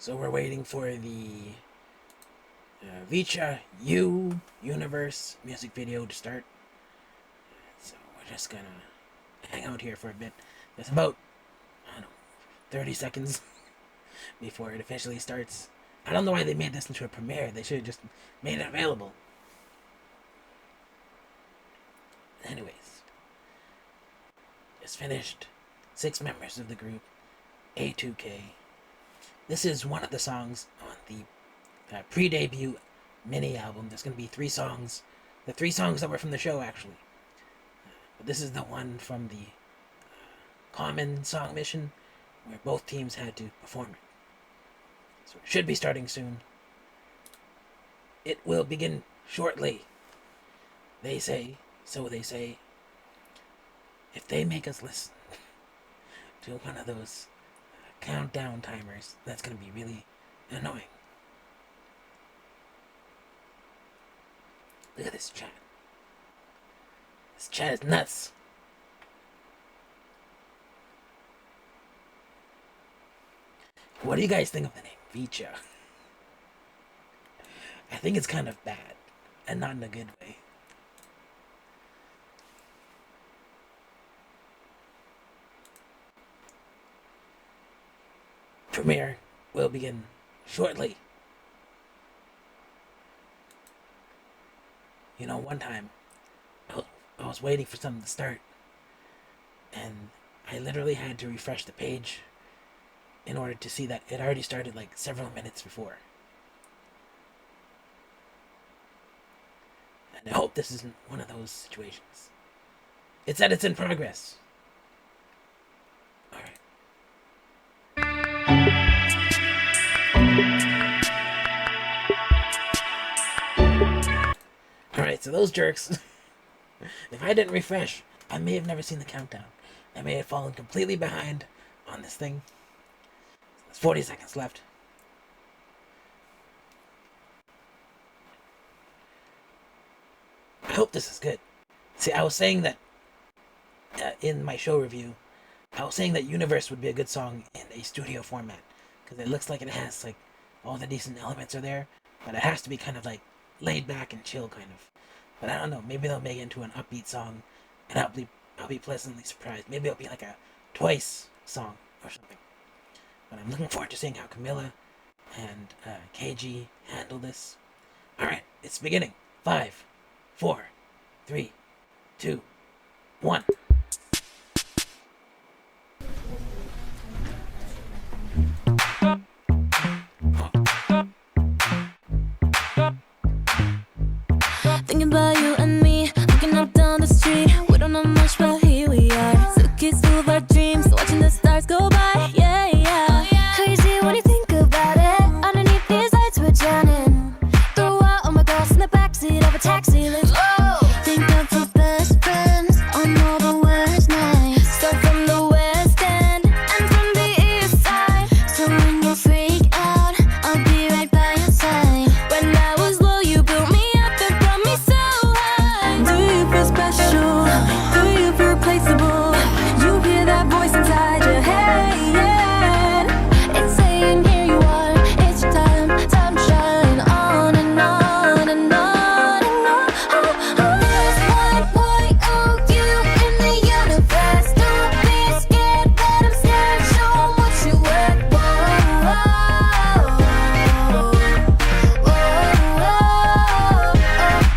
So we're waiting for the VCHA Y.O.Universe music video to start. So we're just gonna hang out here for a bit. There's about, 30 seconds before it officially starts. I don't know why they made this into a premiere. They should have just made it available. Anyways, it's finished. 6 members of the group, A2K. This is one of the songs on the pre-debut mini album. There's going to be 3 songs. The 3 songs that were from the show, actually. But this is the one from the common song mission, where both teams had to perform it. So it should be starting soon. It will begin shortly. They say, so they say, if they make us listen to one of those countdown timers, that's going to be really annoying. Look at this chat. This chat is nuts. What do you guys think of the name VCHA? I think it's kind of bad, and not in a good way. Premiere will begin shortly. You know, one time I was waiting for something to start, and I literally had to refresh the page in order to see that it already started like several minutes before. And I hope this isn't one of those situations. It said it's in progress. Alright. Alright, so those jerks, if I didn't refresh, I may have never seen the countdown. I may have fallen completely behind on this thing. There's 40 seconds left. I hope this is good. See, I was saying that in my show review, I was saying that Universe would be a good song in a studio format, because it looks like it has like all the decent elements are there, but it has to be kind of like laid back and chill kind of. But I don't know, maybe they'll make it into an upbeat song, and I'll be pleasantly surprised. Maybe it'll be like a Twice song or something. But I'm looking forward to seeing how Camilla and KG handle this. Alright, it's beginning. 5, 4, 3, 2, 1. Thinking about you and me, looking up down the street. We don't know much, but here we are. Suitcase full of our dreams, watching the stars go by. Yeah, yeah. Crazy when you think about it. Underneath these lights we're drowning. Throw out all my girls in the backseat of a taxi. Let's go. Think of the best friends on all the worst nights. So from the West End and from the East Side. So when you freak out, I'll be right by your side. When I was low, you built me up and brought me so high. Do you feel special? Do you feel replaceable? You hear that voice inside your head. It's saying here you are. It's your time, time to shine. On and on and on and on. There's one Y.O.U in the universe. Don't be scared, let him stare. Show 'em what you worth. Whoa, whoa, whoa,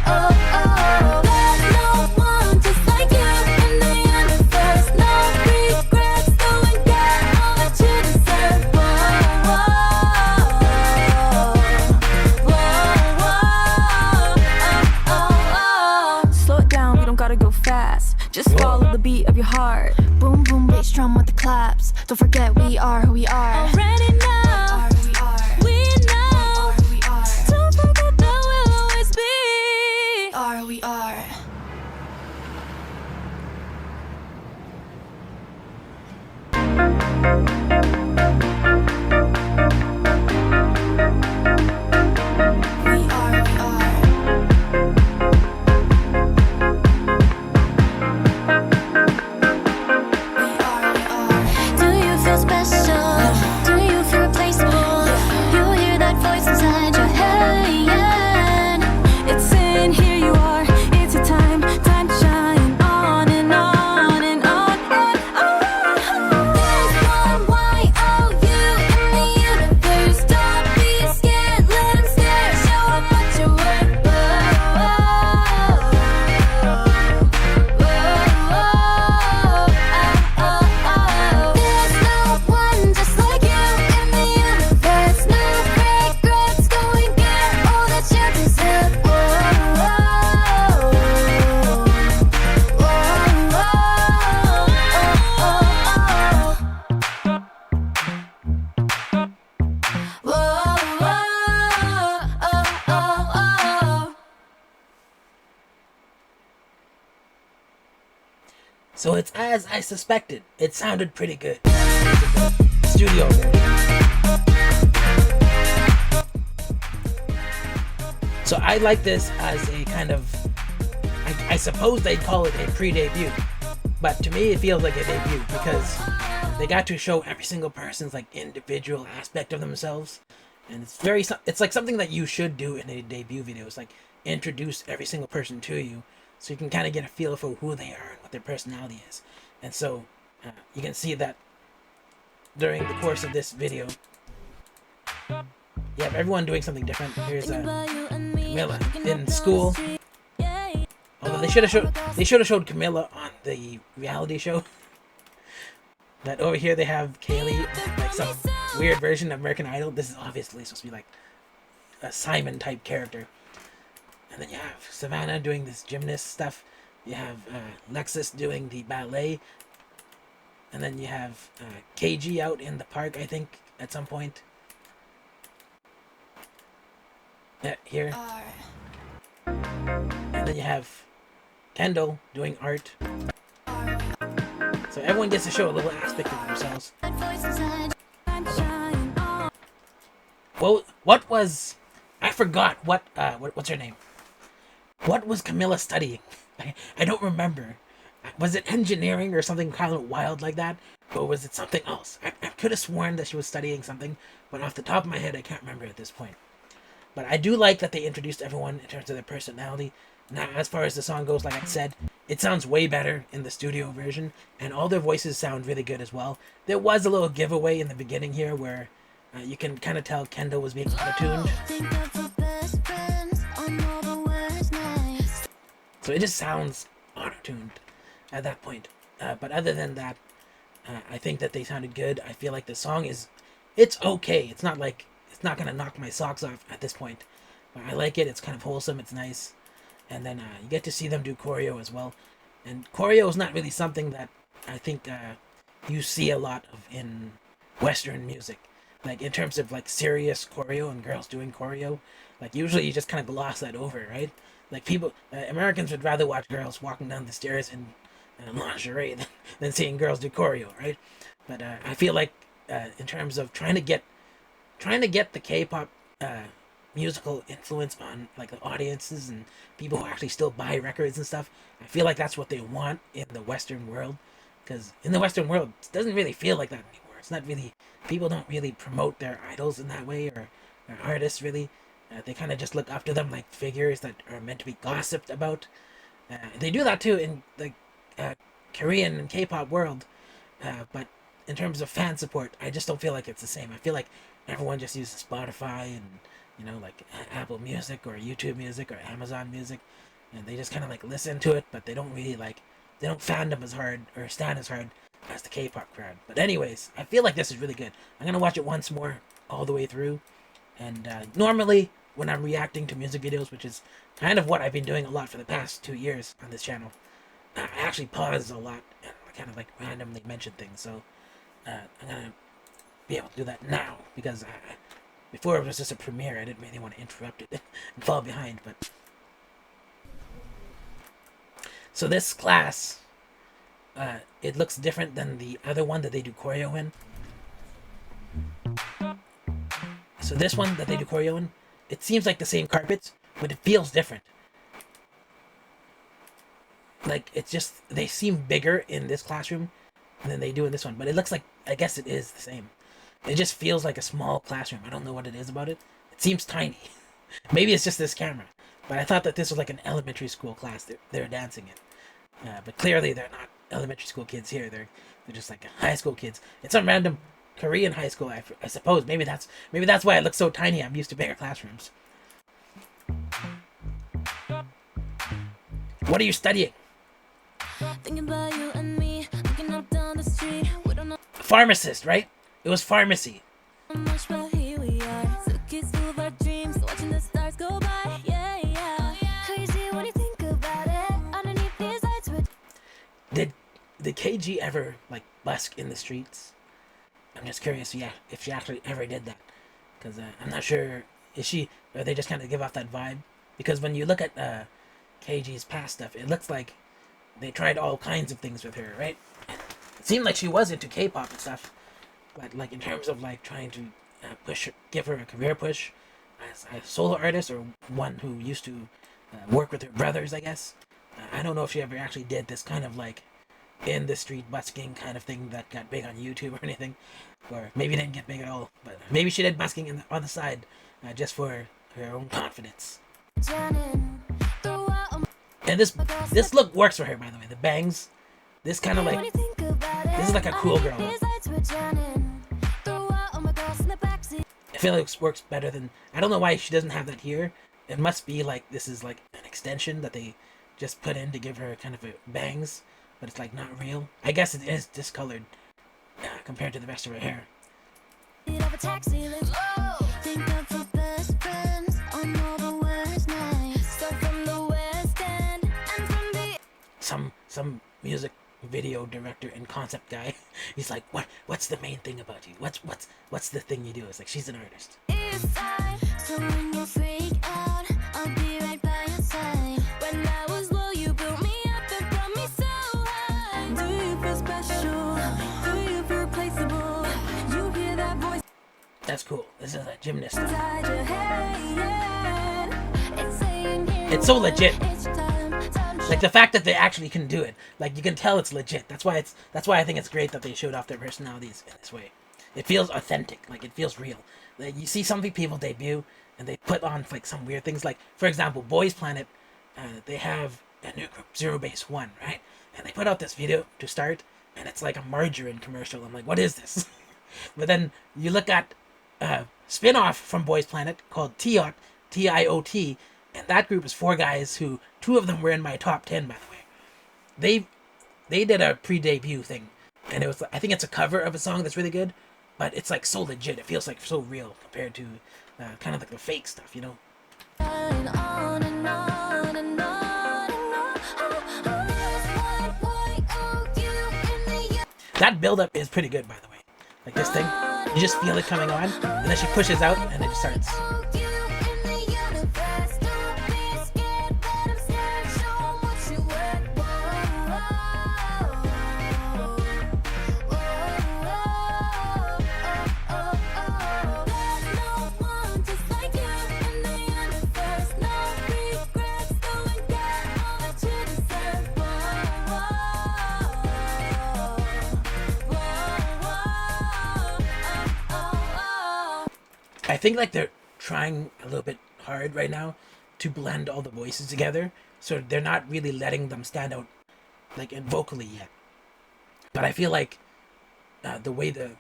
whoa. There's no one just like you in the universe. No regrets, go and get all that you deserve. Whoa, whoa. Slow it down, we don't gotta go fast. Just follow the beat of your heart. Boom, boom, bass drum with the claps. Don't forget we are who we are. Already know. We know. Don't forget that we'll always be. Are who we are. We are, we are. We are, we are. Do you feel special? So it's as I suspected. It sounded pretty good. Studio version. So I like this as a kind of, I suppose they'd call it a pre-debut, but to me it feels like a debut because they got to show every single person's like individual aspect of themselves, and it's like something that you should do in a debut video. It's like introduce every single person to you, so you can kind of get a feel for who they are and what their personality is. And so you can see that during the course of this video, you have everyone doing something different. Here's Camilla in school. Although they should have showed Camilla on the reality show. But over here they have Kaylee, like some weird version of American Idol. This is obviously supposed to be like a Simon type character. And then you have Savannah doing this gymnast stuff. You have Lexus doing the ballet. And then you have KG out in the park, I think, at some point. Yeah, here. And then you have Kendall doing art. So everyone gets to show a little aspect of themselves. Well, what was... I forgot what's her name? What was Camilla studying? I don't remember. Was it engineering or something kind of wild like that? Or was it something else? I could have sworn that she was studying something, but off the top of my head, I can't remember at this point. But I do like that they introduced everyone in terms of their personality. Now, as far as the song goes, like I said, it sounds way better in the studio version, and all their voices sound really good as well. There was a little giveaway in the beginning here where you can kind of tell Kendall was being auto-tuned. So it just sounds auto-tuned at that point. But other than that, I think that they sounded good. I feel like the song it's okay. It's not gonna knock my socks off at this point. But I like it. It's kind of wholesome. It's nice. And then you get to see them do choreo as well. And choreo is not really something that I think you see a lot of in Western music. Like in terms of like serious choreo and girls doing choreo, like usually you just kind of gloss that over, right? Like people, Americans would rather watch girls walking down the stairs in lingerie than seeing girls do choreo, right? But I feel like in terms of trying to get the K-pop musical influence on like the audiences and people who actually still buy records and stuff, I feel like that's what they want in the Western world. Because in the Western world, it doesn't really feel like that anymore. It's not really, people don't really promote their idols in that way, or artists really. They kind of just look up to them like figures that are meant to be gossiped about. They do that too in the Korean and K-pop world, but in terms of fan support, I just don't feel like it's the same. I feel like everyone just uses Spotify and like Apple Music or YouTube Music or Amazon Music, and they just kind of like listen to it, but they don't really they don't fandom as hard or stand as hard as the K-pop crowd. But anyways, I feel like this is really good. I'm gonna watch it once more all the way through. And normally, when I'm reacting to music videos, which is kind of what I've been doing a lot for the past 2 years on this channel, I actually pause a lot and kind of like randomly mention things. So I'm gonna be able to do that now because before it was just a premiere. I didn't really want to interrupt it and fall behind. But so this class, it looks different than the other one that they do choreo in. So this one that they do choreo in, it seems like the same carpets, but it feels different. Like, it's just, they seem bigger in this classroom than they do in this one. But it looks like, I guess it is the same. It just feels like a small classroom. I don't know what it is about it. It seems tiny. Maybe it's just this camera. But I thought that this was like an elementary school class they're dancing in. But clearly they're not elementary school kids here. They're just like high school kids. It's some random Korean high school, I suppose. Maybe that's why it looks so tiny. I'm used to bigger classrooms. What are you studying? Pharmacist, right? It was pharmacy. Did KG ever like busk in the streets? I'm just curious, if she actually ever did that, because I'm not sure. Or they just kind of give off that vibe? Because when you look at KG's past stuff, it looks like they tried all kinds of things with her, right? It seemed like she was into K-pop and stuff, but like in terms of like trying to give her a career push as a solo artist or one who used to work with her brothers, I guess. I don't know if she ever actually did this kind of like in the street busking kind of thing that got big on YouTube or anything, or maybe didn't get big at all. But maybe she did busking on the side just for her own confidence. And this look works for her, by the way. The bangs, this kind of like this is like a cool girl. I feel like it works better than, I don't know why she doesn't have that here. It must be like this is like an extension that they just put in to give her kind of a bangs, but it's like not real. I guess it is discolored compared to the rest of her hair. Some music video director and concept guy, he's like, what's the main thing about you? What's the thing you do? It's like, she's an artist. So when you freak out, I'll be right by your side. When I was low, you built me up and brought me so high. Do you feel special? Do you feel replaceable? You hear that voice? That's cool. This is a gymnast. It's so legit. Like the fact that they actually can do it, like you can tell it's legit. That's why I think it's great that they showed off their personalities in this way. It feels authentic, like it feels real. Like, you see some people debut and they put on like some weird things. Like for example, Boys Planet, they have a new group, Zero Base One, right? And they put out this video to start, and it's like a margarine commercial. I'm like, what is this? But then you look at spin-off from Boys Planet called Tiot, T-I-O-T. And that group is 4 guys who, 2 of them were in my top 10, by the way. They did a pre-debut thing, and it was, I think it's a cover of a song that's really good, but it's like so legit. It feels like so real compared to kind of like the fake stuff, you know. That build-up is pretty good, by the way. Like this thing, you just feel it coming on, and then she pushes out, and it just starts. I think like they're trying a little bit hard right now to blend all the voices together, so they're not really letting them stand out like vocally yet. But I feel like the way the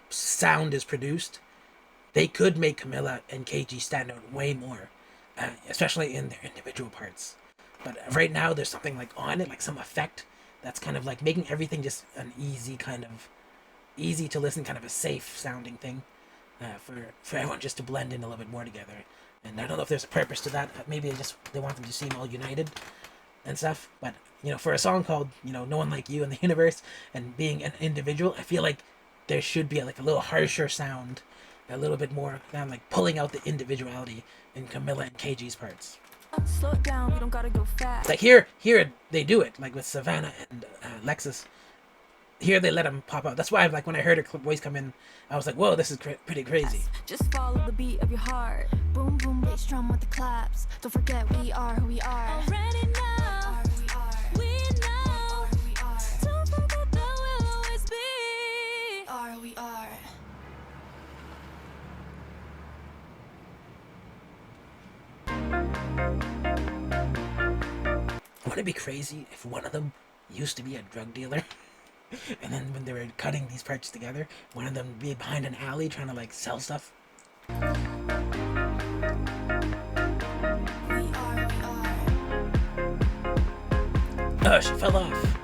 sound is produced, they could make Camilla and KG stand out way more, especially in their individual parts. But right now there's something like on it, like some effect that's kind of like making everything just an easy to listen, kind of a safe sounding thing. For everyone just to blend in a little bit more together. And I don't know if there's a purpose to that. Maybe they want them to seem all united and stuff. But, you know, for a song called, you know, No One Like You in the Universe, and being an individual, I feel like there should be like a little harsher sound, a little bit more kind of like pulling out the individuality in Camilla and KG's parts. Slow it down, we don't gotta go fast. Like here they do it, like with Savannah and Lexus. Here they let him pop out. That's why, like, when I heard her voice come in, I was like, "Whoa, this is pretty crazy." Just follow the beat of your heart. Boom, boom, bass drum with the claps. Don't forget we are who we are. Already know. We know. Don't forget that we'll always be. Are who we are. Wouldn't it be crazy if one of them used to be a drug dealer? And then when they were cutting these parts together, one of them would be behind an alley trying to like sell stuff. Oh, she fell off.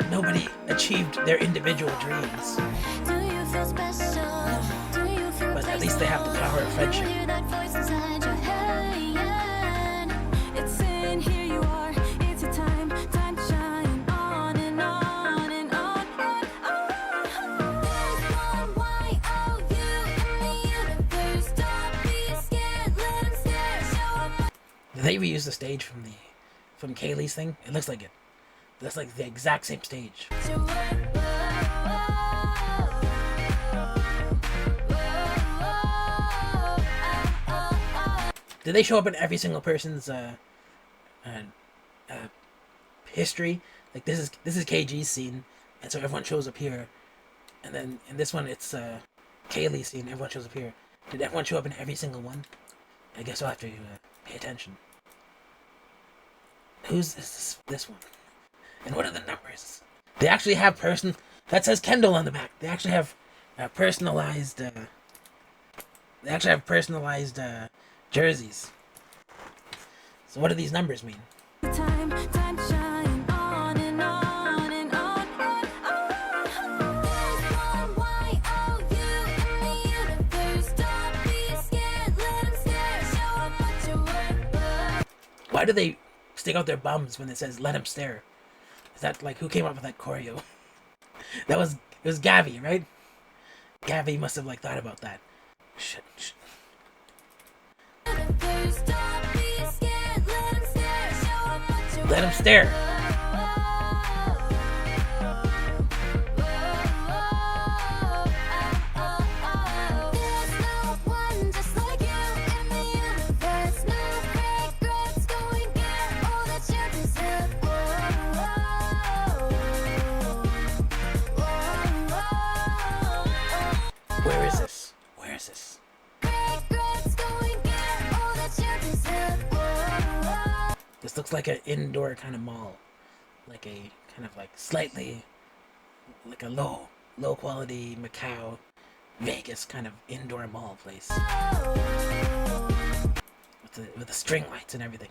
Nobody achieved their individual dreams. But at least they have the power of friendship. They reused the stage from the from Kaylee's thing. It looks like it. That's like the exact same stage. Did they show up in every single person's history? Like this is KG's scene, and so everyone shows up here, and then in this one it's Kaylee's scene. Everyone shows up here. Did everyone show up in every single one? I guess I'll have to pay attention. Who's this one? And what are the numbers? They actually have that says Kendall on the back. They actually have personalized. They actually have personalized jerseys. So what do these numbers mean? Time shine on and on and on. There's one Y.O.U. in the universe. Don't be scared, let 'em stare. Show 'em what you're worth. Why do they stick out their bums when it says "Let 'em stare"? Is that like who came up with that choreo? It was Gavi, right? Gavi must have like thought about that. Shit. Let 'em stare. Where is this? Where is this? This looks like an indoor kind of mall. Like a kind of like slightly like a low quality Macau, Vegas kind of indoor mall place. With the string lights and everything.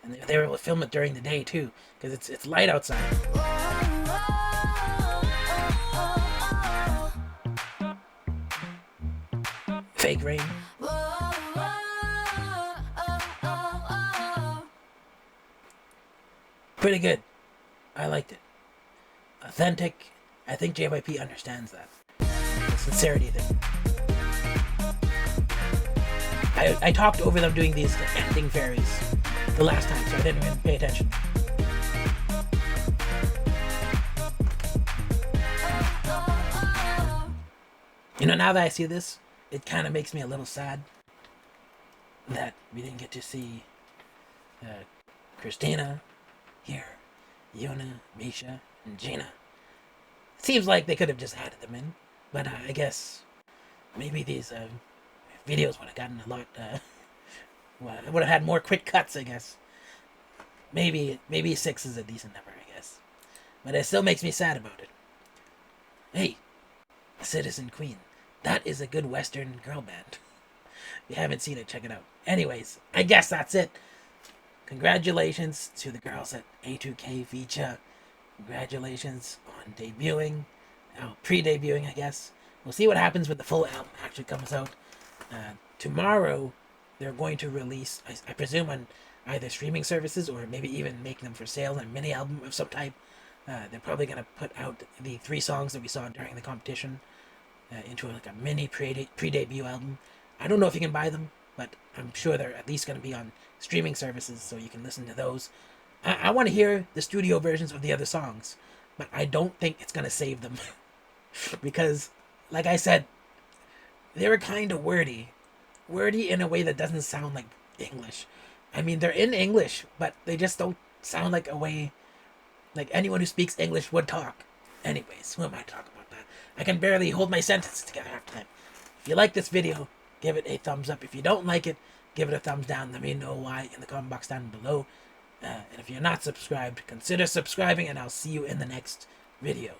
And they were able to film it during the day too, because it's light outside. Fake rain. Pretty good. I liked it. Authentic. I think JYP understands that. The sincerity thing. I talked over them doing these ending fairies the last time, so I didn't even pay attention. You know, now that I see this, it kind of makes me a little sad that we didn't get to see Christina here, Yuna, Misha, and Gina. Seems like they could have just added them in, but I guess maybe these videos would have gotten a lot. Would have had more quick cuts, I guess. Maybe 6 is a decent number, I guess, but it still makes me sad about it. Hey, Citizen Queen, that is a good Western girl band. If you haven't seen it, check it out. Anyways, I guess that's it. Congratulations to the girls at A2K VCHA. Congratulations on debuting. Pre-debuting, I guess. We'll see what happens when the full album actually comes out. Tomorrow, they're going to release, I presume, on either streaming services or maybe even make them for sale in a mini album of some type. They're probably going to put out the 3 songs that we saw during the competition into like a mini pre-debut album. I don't know if you can buy them, but I'm sure they're at least going to be on streaming services so you can listen to those. I want to hear the studio versions of the other songs, but I don't think it's going to save them. Because, like I said, they were kind of wordy. Wordy in a way that doesn't sound like English. I mean, they're in English, but they just don't sound like a way like anyone who speaks English would talk. Anyways, who am I talking about that? I can barely hold my sentences together half the time. If you like this video, give it a thumbs up. If you don't like it, give it a thumbs down. Let me know why in the comment box down below. And if you're not subscribed, consider subscribing, and I'll see you in the next video.